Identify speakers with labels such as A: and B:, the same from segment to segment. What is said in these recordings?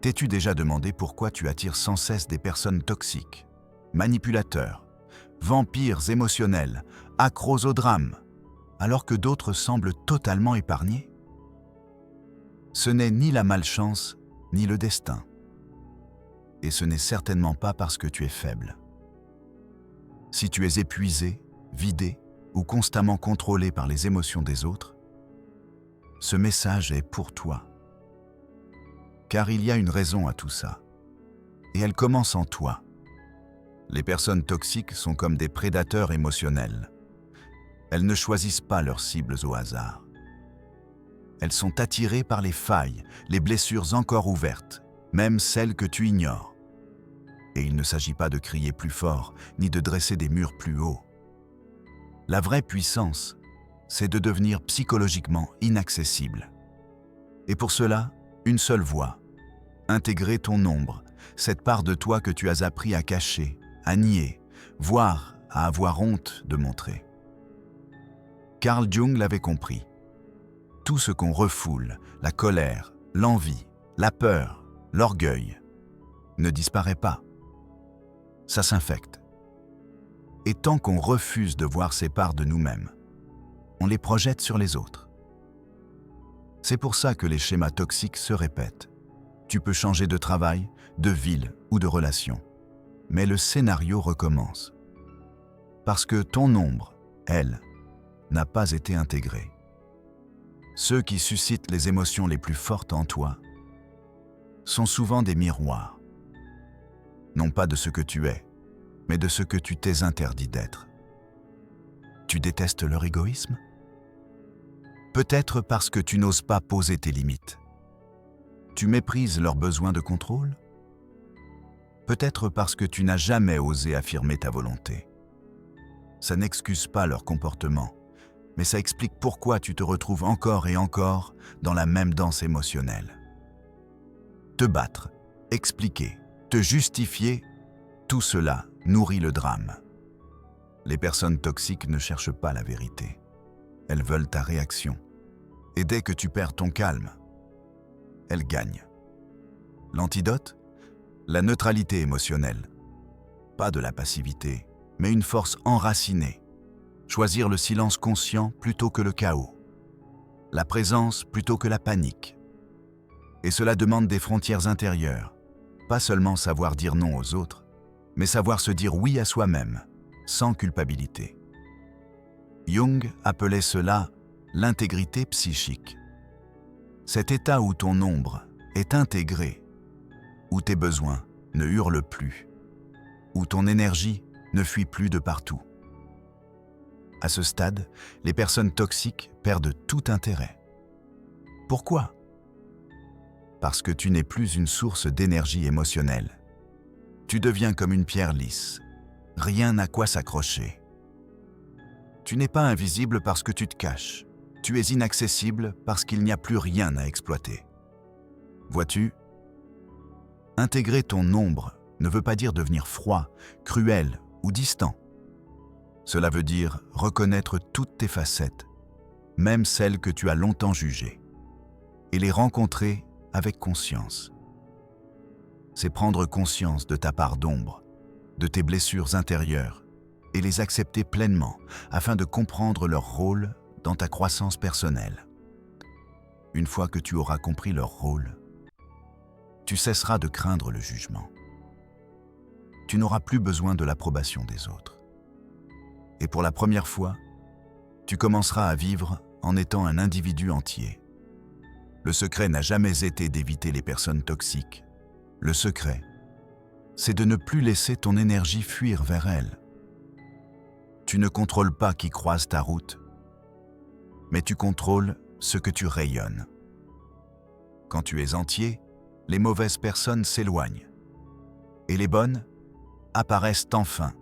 A: T'es-tu déjà demandé pourquoi tu attires sans cesse des personnes toxiques, manipulateurs, vampires émotionnels, accros au drame, alors que d'autres semblent totalement épargnés? Ce n'est ni la malchance, ni le destin. Et ce n'est certainement pas parce que tu es faible. Si tu es épuisé, vidé ou constamment contrôlé par les émotions des autres, ce message est pour toi. Car il y a une raison à tout ça. Et elle commence en toi. Les personnes toxiques sont comme des prédateurs émotionnels. Elles ne choisissent pas leurs cibles au hasard. Elles sont attirées par les failles, les blessures encore ouvertes, même celles que tu ignores. Et il ne s'agit pas de crier plus fort, ni de dresser des murs plus hauts. La vraie puissance, c'est de devenir psychologiquement inaccessible. Et pour cela, une seule voie. Intégrer ton ombre, cette part de toi que tu as appris à cacher, à nier, voire à avoir honte de montrer. Carl Jung l'avait compris. Tout ce qu'on refoule, la colère, l'envie, la peur, l'orgueil, ne disparaît pas. Ça s'infecte. Et tant qu'on refuse de voir ces parts de nous-mêmes, on les projette sur les autres. C'est pour ça que les schémas toxiques se répètent. Tu peux changer de travail, de ville ou de relation, mais le scénario recommence. Parce que ton ombre, elle, n'a pas été intégrée. Ceux qui suscitent les émotions les plus fortes en toi sont souvent des miroirs, non pas de ce que tu es, mais de ce que tu t'es interdit d'être. Tu détestes leur égoïsme? Peut-être parce que tu n'oses pas poser tes limites. Tu méprises leur besoin de contrôle? Peut-être parce que tu n'as jamais osé affirmer ta volonté. Ça n'excuse pas leur comportement, mais ça explique pourquoi tu te retrouves encore et encore dans la même danse émotionnelle. Te battre, expliquer, te justifier, tout cela nourrit le drame. Les personnes toxiques ne cherchent pas la vérité. Elles veulent ta réaction. Et dès que tu perds ton calme, elles gagnent. L'antidote? La neutralité émotionnelle. Pas de la passivité, mais une force enracinée. Choisir le silence conscient plutôt que le chaos. La présence plutôt que la panique. Et cela demande des frontières intérieures. Pas seulement savoir dire non aux autres, mais savoir se dire oui à soi-même, sans culpabilité. Jung appelait cela l'intégrité psychique. Cet état où ton ombre est intégré, où tes besoins ne hurlent plus, où ton énergie ne fuit plus de partout. À ce stade, les personnes toxiques perdent tout intérêt. Pourquoi? Parce que tu n'es plus une source d'énergie émotionnelle. Tu deviens comme une pierre lisse, rien à quoi s'accrocher. Tu n'es pas invisible parce que tu te caches. Tu es inaccessible parce qu'il n'y a plus rien à exploiter. Vois-tu? Intégrer ton ombre ne veut pas dire devenir froid, cruel ou distant. Cela veut dire reconnaître toutes tes facettes, même celles que tu as longtemps jugées, et les rencontrer avec conscience. C'est prendre conscience de ta part d'ombre, de tes blessures intérieures, et les accepter pleinement afin de comprendre leur rôle dans ta croissance personnelle. Une fois que tu auras compris leur rôle, tu cesseras de craindre le jugement. Tu n'auras plus besoin de l'approbation des autres. Et pour la première fois, tu commenceras à vivre en étant un individu entier. Le secret n'a jamais été d'éviter les personnes toxiques. Le secret, c'est de ne plus laisser ton énergie fuir vers elles. Tu ne contrôles pas qui croise ta route, mais tu contrôles ce que tu rayonnes. Quand tu es entier, les mauvaises personnes s'éloignent, et les bonnes apparaissent enfin.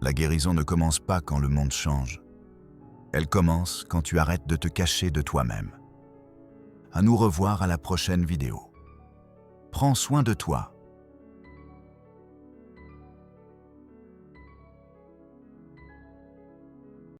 A: La guérison ne commence pas quand le monde change. Elle commence quand tu arrêtes de te cacher de toi-même. À nous revoir à la prochaine vidéo. Prends soin de toi